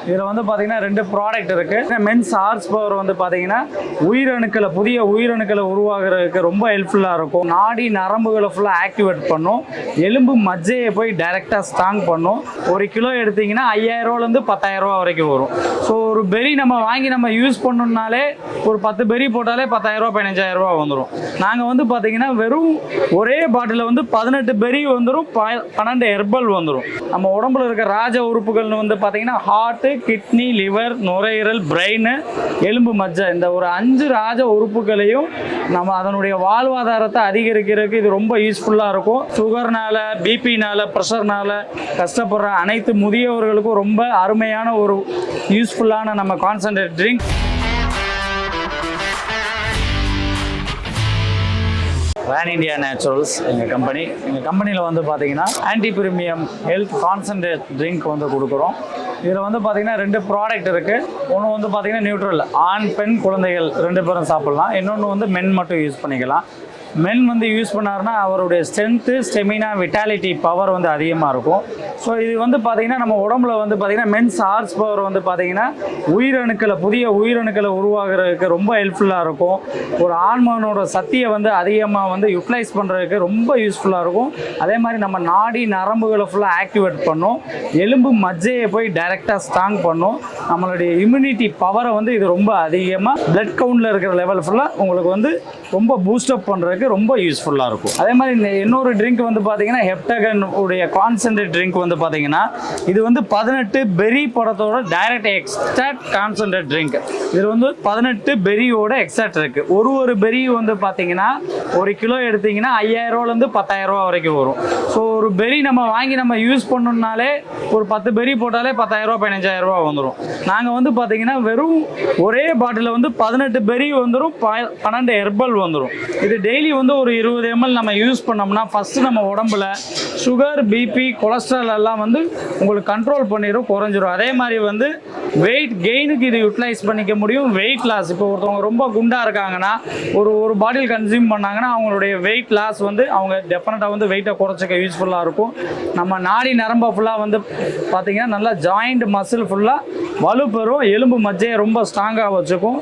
இதில் வந்து பார்த்தீங்கன்னா 2 ப்ராடக்ட் இருக்குது. மென்ஸ் ஹார்ஸ் பவர் வந்து பார்த்தீங்கன்னா புதிய உயிரணுக்களை உருவாகிறதுக்கு ரொம்ப ஹெல்ப்ஃபுல்லாக இருக்கும். நாடி நரம்புகளை ஃபுல்லாக ஆக்டிவேட் பண்ணும். எலும்பு மஜ்ஜையை போய் டைரெக்டாக ஸ்ட்ராங் பண்ணும். 1 கிலோ எடுத்திங்கன்னா 5000 ரூபாலேருந்து 10,000 ரூபா வரைக்கும் வரும். ஸோ ஒரு பெரி நம்ம வாங்கி நம்ம யூஸ் பண்ணணும்னாலே ஒரு 10 பெரி போட்டாலே 10,000 ரூபா 15,000 ரூபா வந்துடும். நாங்கள் வந்து பார்த்தீங்கன்னா வெறும் ஒரே பாட்டில் வந்து 18 பெரி வந்துடும், 12 ஹெர்பல் வந்துடும். நம்ம உடம்புல இருக்க ராஜ உறுப்புகள்னு வந்து பார்த்தீங்கன்னா ஹார்ட்டு, கிட்னி, லிவர், நுரையீரல், பிரெயின், எலும்பு மஜ்ஜை, இந்த ஒரு 5 ராஜ உறுப்புகளையும் நம்ம அதனுடைய வாழ்வாதாரத்தை அதிகரிக்கிறதுக்கு இது ரொம்ப யூஸ்ஃபுல்லாக இருக்கும். சுகர்னால, பிபினால, ப்ரெஷர்னால கஷ்டப்படுற அனைத்து முதியவர்களுக்கும் ரொம்ப அருமையான ஒரு யூஸ்ஃபுல்லான நம்ம concentrate drink. Van India naturals எங்கள் கம்பெனியில் வந்து பார்த்தீங்கன்னா anti premium health concentrate drink வந்து கொடுக்குறோம். இதில் வந்து பார்த்தீங்கன்னா 2 ப்ராடக்ட் இருக்குது. ஒன்று வந்து பார்த்தீங்கன்னா நியூட்ரல், ஆண் பெண் குழந்தைகள் 2 பேரும் சாப்பிட்லாம். இன்னொன்று வந்து மென் மட்டும் யூஸ் பண்ணிக்கலாம். மென் வந்து யூஸ் பண்ணாருன்னா அவருடைய ஸ்ட்ரென்த்து, ஸ்டெமினா, விட்டாலிட்டி, பவர் வந்து அதிகமாக இருக்கும். ஸோ இது வந்து பார்த்திங்கன்னா நம்ம உடம்புல வந்து பார்த்திங்கன்னா மென்ஸ் ஹார்ஸ் பவர் வந்து பார்த்திங்கன்னா புதிய உயிரணுக்களை உருவாகிறதுக்கு ரொம்ப ஹெல்ப்ஃபுல்லாக இருக்கும். ஒரு ஆண்மகனோட சக்தியை வந்து அதிகமாக வந்து யூட்டிலைஸ் பண்ணுறதுக்கு ரொம்ப யூஸ்ஃபுல்லாக இருக்கும். அதே மாதிரி நம்ம நாடி நரம்புகளை ஃபுல்லாக ஆக்டிவேட் பண்ணும். எலும்பு மஜ்ஜையை போய் டைரெக்டாக ஸ்ட்ராங் பண்ணும். நம்மளுடைய இம்யூனிட்டி பவரை வந்து இது ரொம்ப அதிகமாக பிளட் கவுண்டில் இருக்கிற லெவல் ஃபுல்லாக உங்களுக்கு வந்து ரொம்ப பூஸ்டப் பண்ணுறதுக்கு ரொம்ப யூஸ்ஃபுல்லாக இருக்கும். அதே மாதிரி இன்னொரு ட்ரிங்க் வந்து பார்த்தீங்கன்னா ஹெப்டகன் உடைய கான்சன்ட்ரேட் ட்ரிங்க் வந்து பார்த்தீங்கன்னா இது வந்து 18 பெரி படத்தோட டைரக்ட் எக்ஸ்ட்ராக்ட் கான்சன்ட்ரேட் ட்ரிங்க். இது வந்து 18 பெரியோட எக்ஸ்ட்ராக்ட் இருக்குது. ஒரு பெரி வந்து பார்த்தீங்கன்னா 1 கிலோ எடுத்திங்கன்னா 5000 ரூபாலேருந்து 10,000 ரூபா வரைக்கும் வரும். ஸோ ஒரு பெரி நம்ம வாங்கி நம்ம யூஸ் பண்ணணும்னாலே ஒரு 10 பெரி போட்டாலே 10,000 ரூபா 15,000 ரூபா வந்துடும். நாங்கள் வந்து பார்த்தீங்கன்னா வெறும் ஒரே பாட்டில் வந்து 18 பெரி வந்துடும், 12 ஹெர்பல் வந்துடும். இது டெய்லி வந்து ஒரு 20 ml நம்ம யூஸ் பண்ணோம்னா ஃபஸ்ட்டு நம்ம உடம்புல சுகர், பிபி, கொலஸ்ட்ரால் எல்லாம் வந்து உங்களுக்கு கண்ட்ரோல் பண்ணிடும், குறைஞ்சிரும். அதே மாதிரி வந்து வெயிட் கெயினுக்கு இது யூட்டிலைஸ் பண்ணிக்க முடியும். வெயிட் லாஸ், இப்போ ஒருத்தவங்க ரொம்ப குண்டாக இருக்காங்கன்னா ஒரு பாட்டில் கன்சியூம் பண்ணாங்கன்னா அவங்களுடைய வெயிட் லாஸ் வந்து அவங்க டெஃபினட்டாக வந்து வெயிட்டை குறைச்சிக்க யூஸ்ஃபுல்லாக இருக்கும். நம்ம நாடி நரம்பை ஃபுல்லாக வந்து பார்த்திங்கன்னா நல்லா ஜாயிண்ட் மசில் ஃபுல்லாக வலுப்பெறும். எலும்பு மஜ்ஜையை ரொம்ப ஸ்ட்ராங்காக வச்சுக்கும்.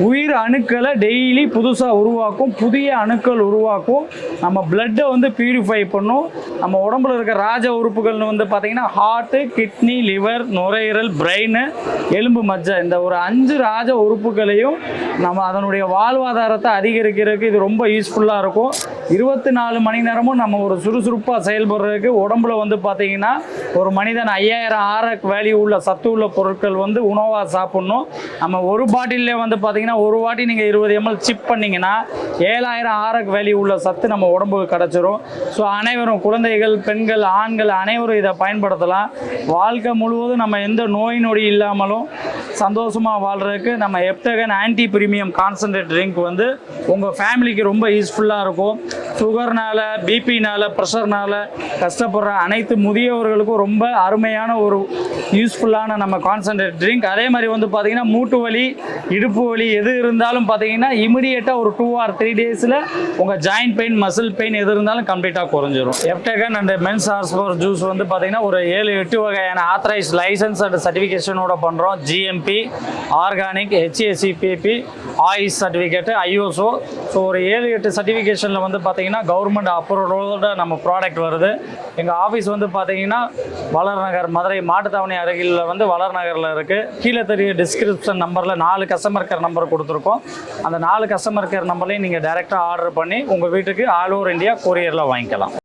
உயிர் அணுக்களை டெய்லி புதுசாக உருவாக்கும், புதிய அணுக்கள் உருவாக்கும். நம்ம பிளட்டை வந்து பியூரிஃபை பண்ணும். நம்ம உடம்புல இருக்க ராஜ உறுப்புகள்னு வந்து பார்த்திங்கன்னா ஹார்ட்டு, கிட்னி, லிவர், நுரையீரல், பிரெயின், எலும்பு மஜ்ஜை, இந்த ஒரு 5 ராஜ உறுப்புகளையும் நம்ம அதனுடைய வாழ்வாதாரத்தை அதிகரிக்கிறதுக்கு இது ரொம்ப யூஸ்ஃபுல்லாக இருக்கும். 24 மணி நேரமும் நம்ம ஒரு சுறுசுறுப்பாக செயல்படுறதுக்கு உடம்புல வந்து பார்த்திங்கன்னா ஒரு மனிதன் 5000 ஆர்எக் வேல்யூ உள்ள சத்து உள்ள பொருட்கள் வந்து உணவாக சாப்பிட்ணும். நம்ம ஒரு பாட்டிலே வந்து பார்த்திங்கன்னா ஒரு வாட்டி நீங்கள் 20 ml சிப் பண்ணிங்கன்னா 7000 ஆர்எக் வேல்யூ உள்ள சத்து நம்ம உடம்புக்கு கிடச்சிரும். ஸோ அனைவரும், குழந்தைகள், பெண்கள், ஆண்கள் அனைவரும் இதை பயன்படுத்தலாம். வாழ்க்கை முழுவதும் நம்ம எந்த நோய் நொடி இல்லாமலும் சந்தோஷமாக வாழ்கிறதுக்கு நம்ம ஹெப்டகன் ஆன்டி பிரீமியம் கான்சன்ட்ரேட் ட்ரிங்க் வந்து உங்கள் ஃபேமிலிக்கு ரொம்ப யூஸ்ஃபுல்லாக இருக்கும். சுகர்னால, பிபினால, ப்ரெஷர்னால கஷ்டப்படுற அனைத்து முதியவர்களுக்கும் ரொம்ப அருமையான ஒரு யூஸ்ஃபுல்லான நம்ம கான்சன்ட்ரேட் ட்ரிங்க். அதே மாதிரி வந்து பார்த்திங்கன்னா மூட்டு வலி, இடுப்பு வலி எது இருந்தாலும் பார்த்திங்கன்னா இமிடியேட்டாக ஒரு 2 or 3 டேஸில் உங்கள் ஜாயிண்ட் பெயின், மசில் பெயின் எது இருந்தாலும் கம்ப்ளீட்டாக குறைஞ்சிரும். Heptagon and men's horsepower juice வந்து பார்த்திங்கன்னா ஒரு 7-8 வகையான ஆத்தரைஸ் லைசன்ஸ் அண்ட் சர்டிஃபிகேஷனோட பண்ணுறோம். ஜிஎம்பி, ஆர்கானிக், ஹெச்ஏசிபிபி, ஆயிஸ் சர்டிஃபிகேட்டு, ஐஓசோ. ஸோ ஒரு 7-8 சர்டிஃபிகேஷனில் வந்து பார்த்திங்கன்னா கவர்மெண்ட் அப்ரூவலோட நம்ம ப்ராடக்ட் வருது. எங்கள் ஆஃபீஸ் வந்து பார்த்திங்கன்னா வளர் நகர், மதுரை மாட்டுத்தாவணி அருகில் வந்து வளர் நகரில் இருக்குது. கீழே தெரிய டிஸ்கிரிப்ஷன் நம்பரில் 4 கஸ்டமர் கேர் நம்பர் கொடுத்துருக்கோம். அந்த 4 கஸ்டமர் கேர் நம்பர்லையும் நீங்கள் டைரெக்டாக ஆர்டர் பண்ணி உங்கள் வீட்டுக்கு ஆல் ஓவர் இந்தியா கொரியரில் வாங்கிக்கலாம்.